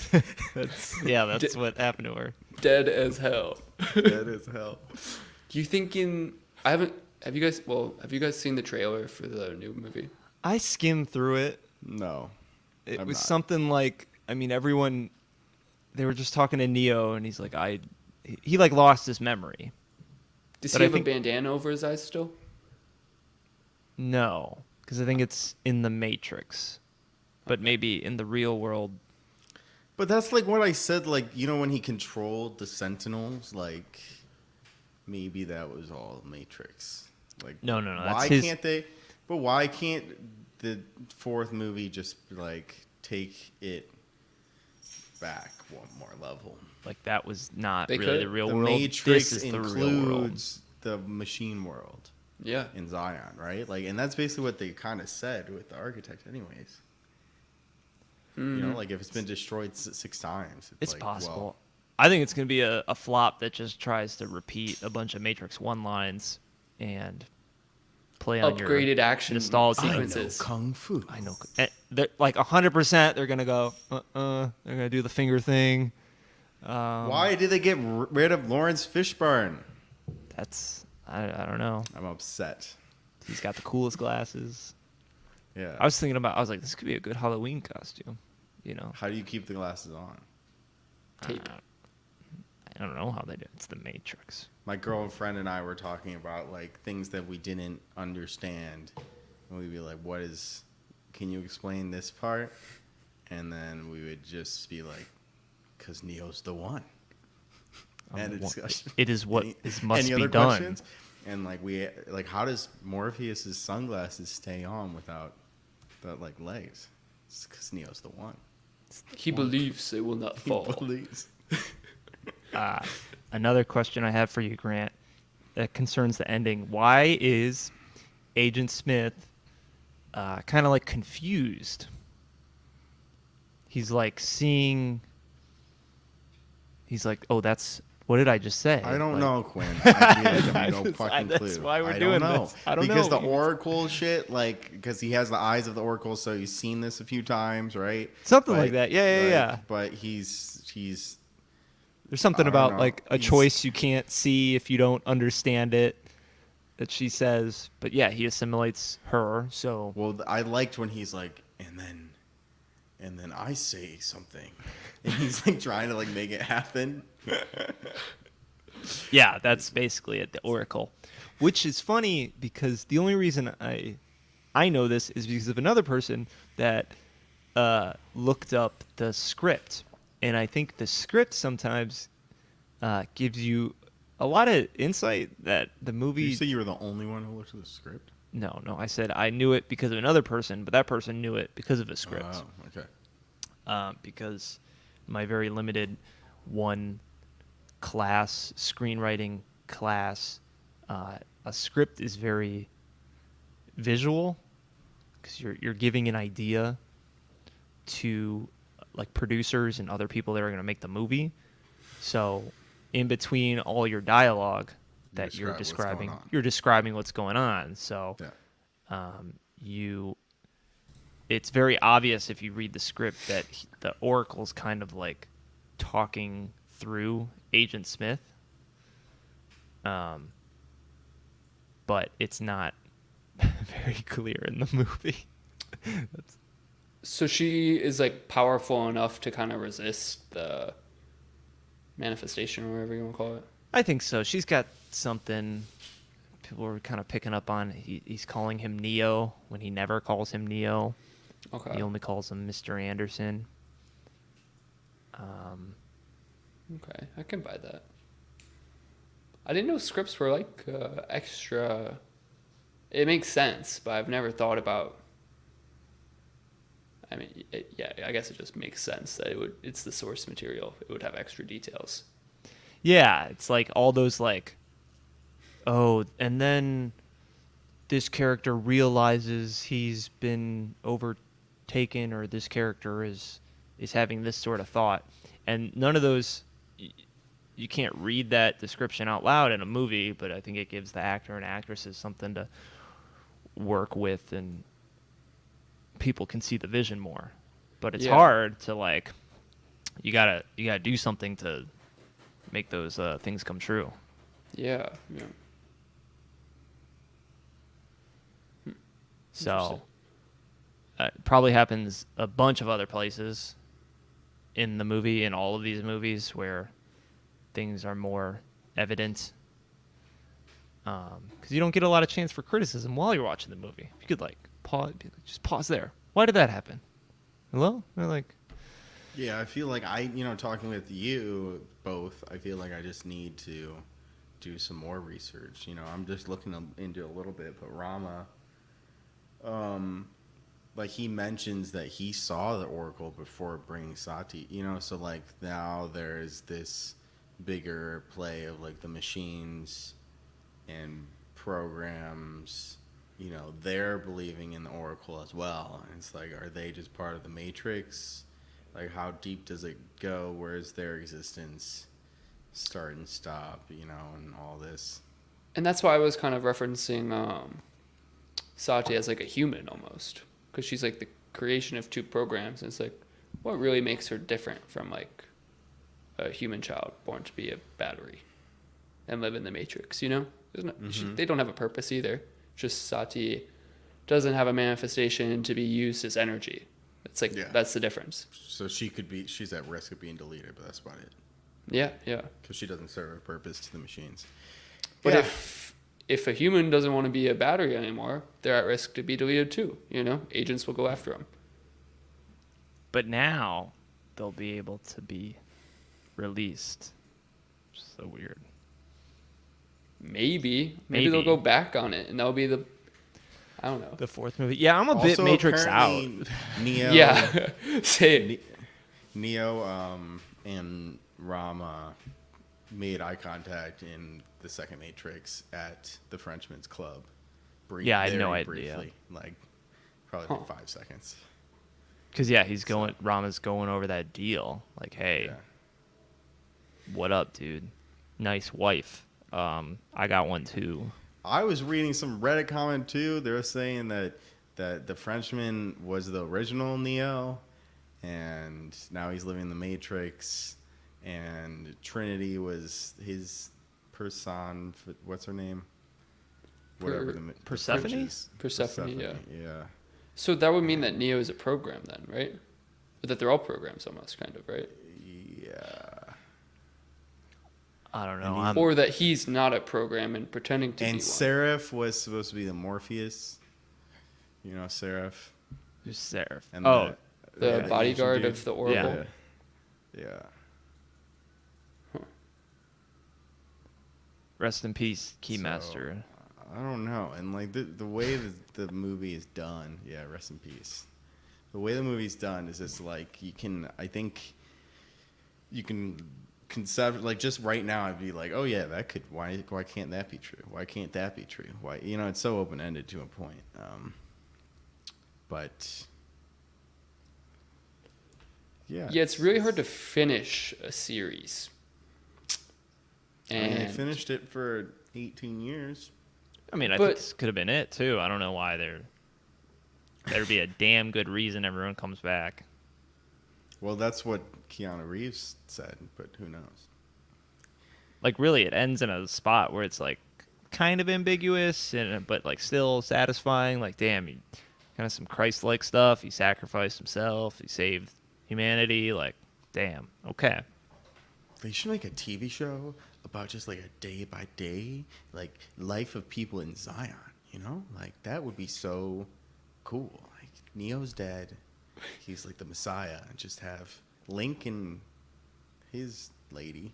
That's what happened to her. Dead as hell. Dead as hell. Do you think have you guys seen the trailer for the new movie? I skimmed through it. No. It I'm was not. something like, I mean, everyone, they were just talking to Neo, and he's like, he like lost his memory. Does But he I have think- a bandana over his eyes still? No, because I think it's in the Matrix, but maybe in the real world. But that's like what I said. Like when he controlled the Sentinels, like maybe that was all Matrix. Like No, that's Why his- can't they? But why can't the 4th movie just like take it back one more level? Like that was not They really could. the real The world. Matrix This is the real world. includes the machine world Yeah. in Zion, right? Like, and that's basically what they kind of said with the architect, anyways. Like if it's been destroyed 6 times, It's like, possible. well, I think it's going to be a flop that just tries to repeat a bunch of Matrix 1 lines and play on your Upgraded action nostalgia. sequences. kung fu. I know. Like 100%, they're going to go, they're going to do the finger thing. Why did they get rid of Lawrence Fishburne? That's I don't know. I'm upset. He's got the coolest glasses. Yeah. I was like, this could be a good Halloween costume. You know, How do you keep the glasses on? Tape. I don't know how they do it. It's the Matrix. My girlfriend and I were talking about like things that we didn't understand. And we'd be like, can you explain this part? And then we would just be like, because Neo's the one. And a discussion. It is what must Any be other done. questions? And like how does Morpheus's sunglasses stay on without the like legs? It's because Neo's the one. He believes it will not fall. He believes. Another question I have for you, Grant, that concerns the ending. Why is Agent Smith kind of like confused? He's like seeing. He's like, oh, what did I just say? I don't Like, know, Quinn. I really have no fucking clue. That's why we're I doing don't know. this. I don't because know. the Oracle shit, like, because he has the eyes of the Oracle, so he's seen this a few times, right? Something like that. Yeah, yeah. But he's There's something I don't about know. like a He's- choice you can't see if you don't understand it that she says. But yeah, he assimilates her. So well. I liked when he's like, and then I say something, and he's like trying to like make it happen. yeah, that's basically it. The Oracle, which is funny because the only reason I know this is because of another person that looked up the script, and I think the script sometimes gives you a lot of insight that the movie. Did you say you were the only one who looked at the script? No, I said I knew it because of another person, but that person knew it because of a script. Oh, okay. Because my very limited one class, screenwriting class, a script is very visual because you're giving an idea to like producers and other people that are going to make the movie. So in between all your dialogue that Describe what's going describing, on. you're describing what's going on. So Yeah. it's very obvious if you read the script that the Oracle's kind of like talking through Agent Smith. But it's not very clear in the movie. So she is like powerful enough to kind of resist the manifestation or whatever you want to call it. I think so. She's got something people were kind of picking up on. He's calling him Neo when he never calls him Neo. Okay. He only calls him Mr. Anderson. Okay, I can buy that. I didn't know scripts were like extra. It makes sense, but I've never thought about. I mean, yeah, I guess it just makes sense that it's the source material. It would have extra details. Yeah, it's like all those like, oh, and then this character realizes he's been overtaken, or this character is having this sort of thought, and none of those. You can't read that description out loud in a movie, but I think it gives the actor and actresses something to work with, and people can see the vision more. But it's hard to like. You gotta do something to make those things come true. Yeah. So it probably happens a bunch of other places in the movie, in all of these movies, where things are more evident. Because you don't get a lot of chance for criticism while you're watching the movie. You could like pause, just pause there. Why did that happen? Hello? They're like, Yeah, I feel like talking with you both, I feel like I just need to do some more research. I'm just looking into a little bit, but Rama, like he mentions that he saw the Oracle before bringing Sati, so like now there's this bigger play of like the machines and programs, they're believing in the Oracle as well. And it's like, are they just part of the Matrix? Like, how deep does it go? Where's their existence start and stop, and all this? And that's why I was kind of referencing Sati as like a human almost, because she's like the creation of two programs. And it's like, what really makes her different from like a human child born to be a battery and live in the Matrix, They don't have a purpose either. Just Sati doesn't have a manifestation to be used as energy. It's like that's the difference. So she's at risk of being deleted, but that's about it. Yeah. Because she doesn't serve a purpose to the machines. But if a human doesn't want to be a battery anymore, they're at risk to be deleted too. Agents will go after them. But now they'll be able to be released. So weird. Maybe they'll go back on it, and that'll be I don't know. The fourth movie. Yeah, I'm a bit Matrix out. Neo. Yeah, say it. Neo and Rama made eye contact in the second Matrix at the Frenchman's Club. Yeah, I had no idea. Briefly, like probably 5 seconds. Because Rama's going over that deal. Like, hey, what up, dude? Nice wife. I got one too. I was reading some Reddit comment too. They were saying that the Frenchman was the original Neo, and now he's living in the Matrix, and Trinity was his person. What's her name? Whatever Persephone? Persephone, yeah. Yeah. So that would mean that Neo is a program then, right? Or that they're all programs almost, kind of, right? Yeah. I don't know. Or that he's not a program and pretending to be one. And Seraph was supposed to be the Morpheus. Seraph. Who's Seraph? And the bodyguard of the Orville. Yeah. Rest in peace, Keymaster. I don't know. And like the way that the movie is done, rest in peace. The way the movie's done is just like I think you can concept, like just right now I'd be like, oh yeah, that could, why can't that be true? Why can't that be true? Why, it's so open-ended to a point. But yeah, it's really hard to finish a series. And they finished it for 18 years. I think this could have been it too. I don't know why there'd be a damn good reason everyone comes back. Well, that's what Keanu Reeves said, but who knows? Like, really, it ends in a spot where it's like kind of ambiguous, but like still satisfying. Like, damn, he kind of some Christ-like stuff. He sacrificed himself. He saved humanity. Like, damn. Okay. They should make a TV show about just like a day-by-day, like, life of people in Zion, Like, that would be so cool. Like, Neo's dead. He's like the Messiah. And just have Link and his lady.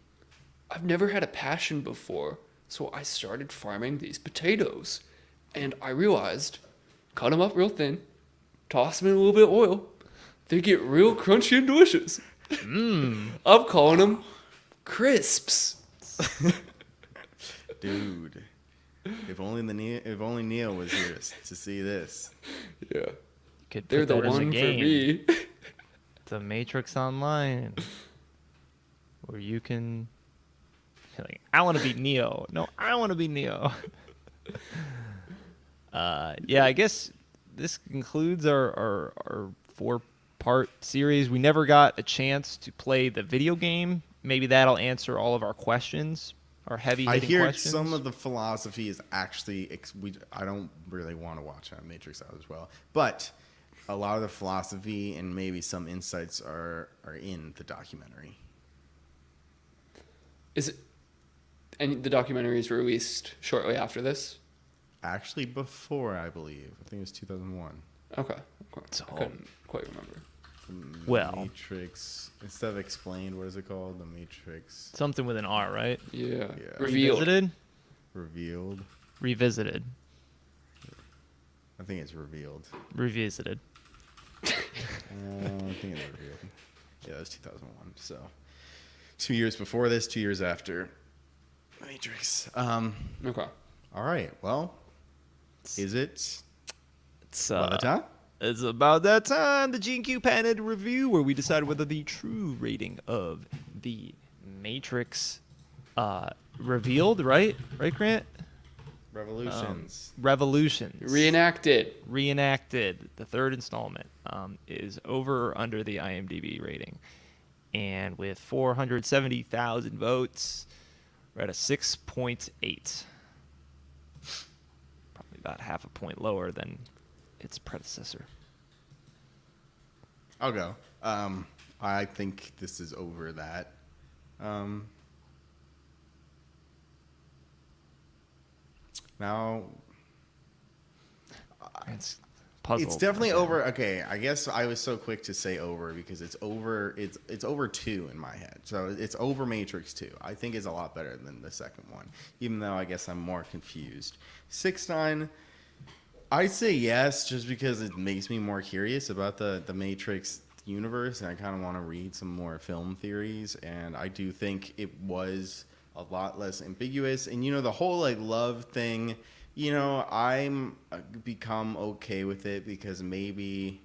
I've never had a passion before, so I started farming these potatoes. And I realized, cut them up real thin, toss them in a little bit of oil, they get real crunchy and delicious. I'm calling them crisps. Dude, if only Neo was here to see this. Yeah, Could they're put the that as a one for game. me. The Matrix Online, where you can, like, I want to be Neo. No, I want to be Neo. I guess this concludes our 4-part series. We never got a chance to play the video game. Maybe that'll answer all of our questions, our heavy-hitting questions. I hear some of the philosophy is actually, I don't really want to watch Matrix out as well, but a lot of the philosophy and maybe some insights are in the documentary. Is it? And the documentary is released shortly after this? Actually, before, I believe. I think it was 2001. Okay. I couldn't quite remember. Well, Matrix, instead of explained, what is it called? The Matrix. something with an R, right? Yeah. Yeah. Revealed. Revealed. Revisited. I think it's revealed. Revisited. I think it's revealed. Yeah, that was 2001. So 2 years before this, 2 years after Matrix. Okay. All right. Well, is it It's by the time? It's about that time, the GQ Patented Review, where we decide whether the true rating of the Matrix revealed, right? Right, Grant? Revolutions. Revolutions. Reenacted. The third installment is over or under the IMDb rating. And with 470,000 votes, we're at a 6.8. about half a point lower than its predecessor. I'll go. I think this is over that. Now, It's puzzle. it's definitely over. Okay, I guess I was so quick to say over because it's over. It's over 2 in my head. So it's over Matrix 2. I think it's a lot better than the second one, even though I guess I'm more confused. 6ix9ine. I'd say yes, just because it makes me more curious about the Matrix universe, and I kind of want to read some more film theories. And I do think it was a lot less ambiguous. And the whole like love thing. I'm become okay with it because maybe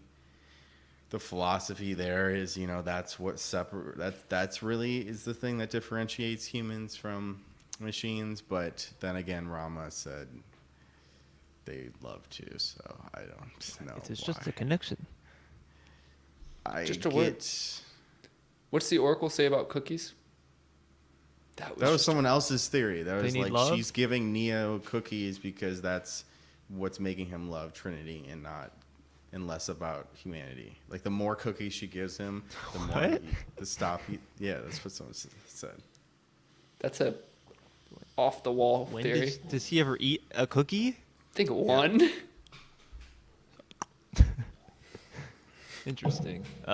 the philosophy there is, that's what that's really is the thing that differentiates humans from machines. But then again, Rama said they love to, so I don't know. It's just a connection. Just a word. What's the Oracle say about cookies? That was someone else's theory. That They was need like love? she's giving Neo cookies because that's what's making him love Trinity and less about humanity. Like the more cookies she gives him, the more What? yeah, that's what someone said. That's a off the wall When theory. does he ever eat a cookie? I think one. Interesting. But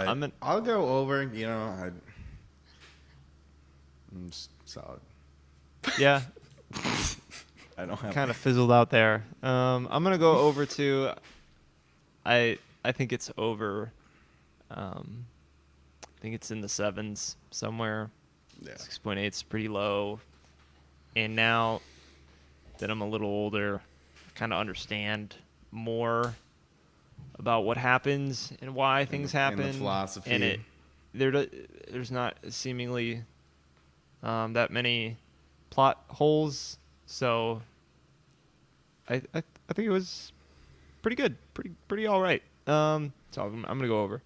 I'm I'll go over. I'm just solid. yeah. I don't have Kind of fizzled out there. I'm gonna go over to. I think it's over. I think it's in the 7s somewhere. Yeah. 6.8 is pretty low. And now that I'm a little older, I kind of understand more about what happens and why things happen. And the philosophy. And there's not seemingly that many plot holes. So I think it was pretty good, pretty all right. So I'm gonna go over.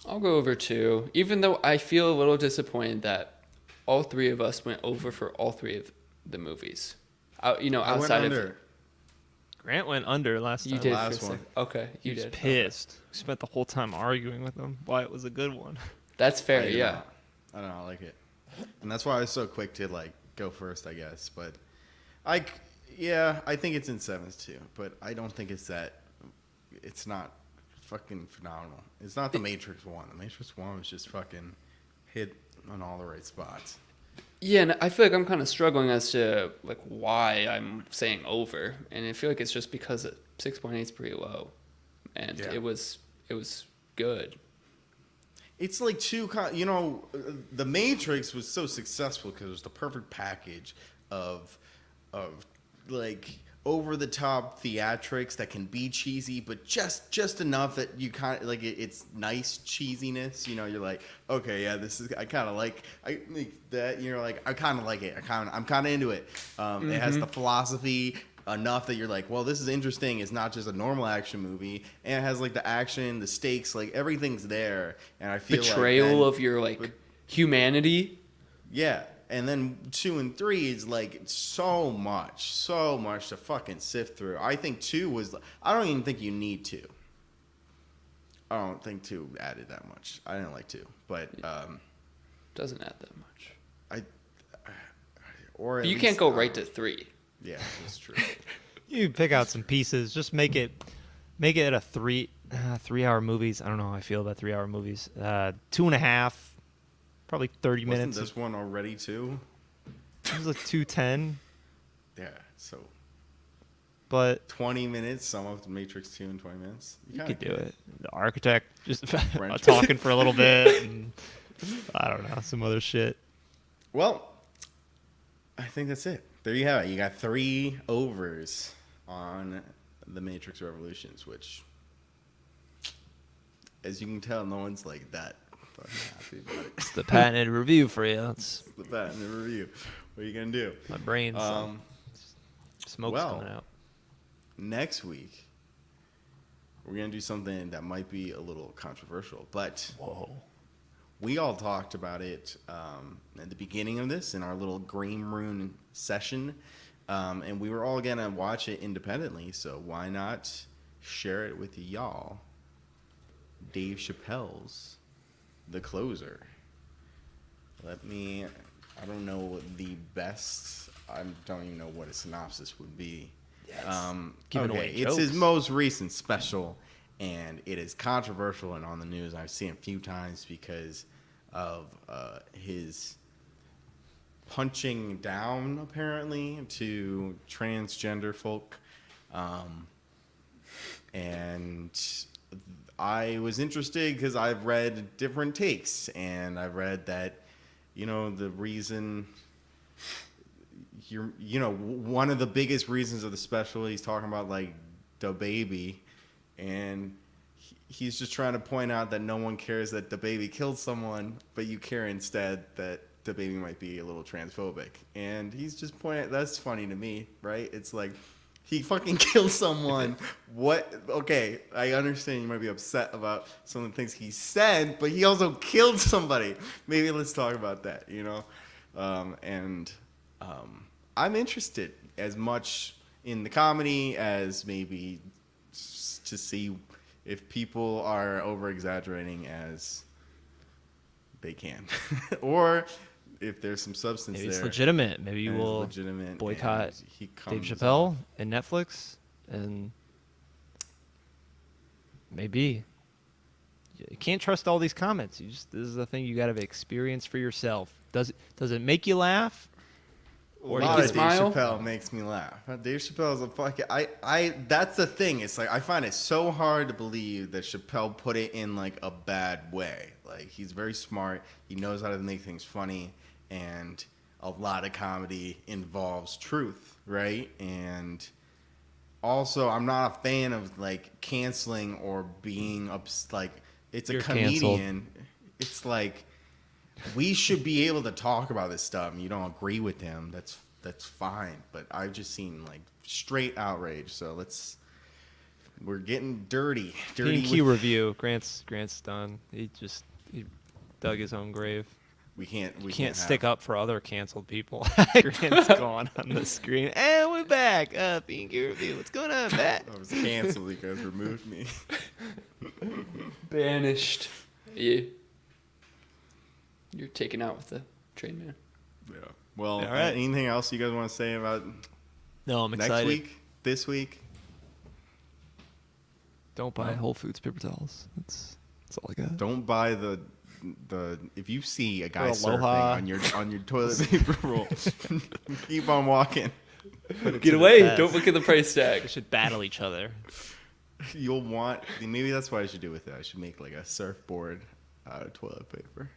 I'll go over too, even though I feel a little disappointed that all three of us went over for all three of the movies. I went Outside of under. Grant went under last time. you did. last for a one. sec. Okay, He you was did. pissed. We spent the whole time arguing with him why it was a good one. That's fair. I Yeah. don't know. I like it, and that's why I was so quick to like go first, I guess. But I think it's in 7s too. But I don't think it's that. It's not fucking phenomenal. It's not the Matrix 1. The Matrix 1 was just fucking hit on all the right spots. Yeah, and I feel like I'm kind of struggling as to like why I'm saying over, and I feel like it's just because 6.8 is pretty low, and Yeah. it was good. It's like the Matrix was so successful because it was the perfect package of like over the top theatrics that can be cheesy, but just enough that you kind of like it's nice cheesiness. You're like, okay, yeah, I kind of like that. You're like, I kind of like it. I'm kind of into it. It has the philosophy enough that you're like, well, this is interesting. It's not just a normal action movie, and it has like the action, the stakes, like everything's there. And I feel Betrayal like of your humanity. yeah. And then 2 and 3 is like so much to fucking sift through. I think 2 was. I don't even think you need 2. I don't think 2 added that much. I didn't like 2, but Doesn't add that much. or at But you least, can't go right to 3. Yeah, that's true. You pick out some pieces. Just make it a 3-hour movies. I don't know how I feel about 3-hour movies. 2.5, probably 30 Wasn't minutes. this one already too? It was like 2:10, Yeah, so but 20 minutes. Some of Matrix 2 in 20 minutes. you kinda could do it. The architect just Wrench. talking for a little bit, and I don't know, some other shit. Well, I think that's it. There you have it. You got 3 overs on the Matrix Revolutions, which, as you can tell, no one's like that fucking happy about it. It's the patented review for you. It's The bat in the review. What are you gonna do? my brain's smoke's well, coming out. Next week, we're gonna do something that might be a little controversial, but Whoa. we all talked about it at the beginning of this in our little Green Room session. And we were all gonna watch it independently, so why not share it with y'all? Dave Chappelle's The Closer. I don't know the best. I don't even know what a synopsis would be. Giving away it's his jokes. most recent special, and it is controversial and on the news. I've seen it a few times because of his punching down, apparently, to transgender folk. And I was interested because I've read different takes, and I've read that, the reason one of the biggest reasons of the special, he's talking about like the baby, and he's just trying to point out that no one cares that the baby killed someone, but you care instead that the baby might be a little transphobic. And he's just pointing, that's funny to me, right? It's like, he fucking killed someone. What? Okay, I understand you might be upset about some of the things he said, but he also killed somebody. Maybe let's talk about that, I'm interested as much in the comedy as maybe to see if people are over-exaggerating as they can. Or if there's some substance Maybe there. it's legitimate. Maybe you and it's will legitimate boycott and he Dave comes Chappelle off. and Netflix, and maybe you can't trust all these comments. This is the thing you got to experience for yourself. Does it make you laugh? Or Make a lot you of Dave smile? Chappelle makes me laugh. Dave Chappelle is a fucking. That's the thing. It's like I find it so hard to believe that Chappelle put it in like a bad way. Like he's very smart. He knows how to make things funny, and a lot of comedy involves truth, right? And also, I'm not a fan of like canceling or being like it's a You're comedian. canceled. It's like. We should be able to talk about this stuff, and you don't agree with him. That's fine. But I've just seen like straight outrage. So we're getting dirty. P&Q review. Grant's done. He dug his own grave. We can't Stick up for other canceled people. Grant's gone on the screen. And we're back. P&Q review. What's going on, Matt? I was canceled. You guys removed me. Banished. You're taken out with the train man. Yeah. Well, All right. anything else you guys want to say about No, I'm next excited. week? This week? Don't buy Whole Foods paper towels. That's all I got. Don't buy the if you see a guy Or surfing Aloha. on your toilet paper roll, keep on walking. Get away! Don't look at the price They tag. should battle each other. You'll want maybe that's what I should do with it. I should make like a surfboard out of toilet paper.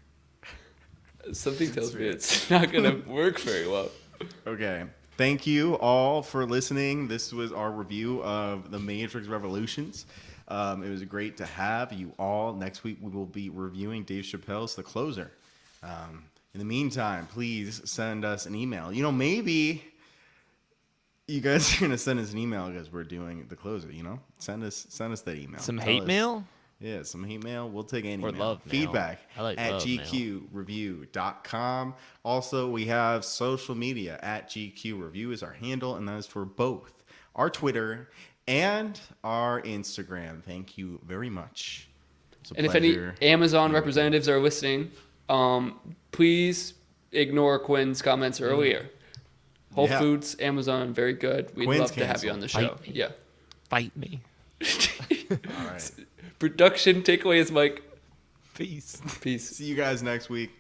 Something tells me it's not gonna work very well. Okay. Thank you all for listening. This was our review of The Matrix Revolutions. It was great to have you all. Next week we will be reviewing Dave Chappelle's The Closer. In the meantime, please send us an email. Maybe you guys are gonna send us an email because we're doing The Closer. Send us that email. Some Tell hate us- mail? Yeah, some hate mail. We'll take any Or mail. love mail. Feedback I like at love mail. gqreview.com. Also, we have social media at GQReview is our handle, and that is for both our Twitter and our Instagram. Thank you very much. It's a And if any pleasure. Amazon representatives are listening, please ignore Quinn's comments earlier. Whole Yeah. Foods, Amazon, very good. We'd Quinn's love to have you on the show. Fight me. Yeah. Fight me. All right. Production takeaway is Mike. Peace. Peace. See you guys next week.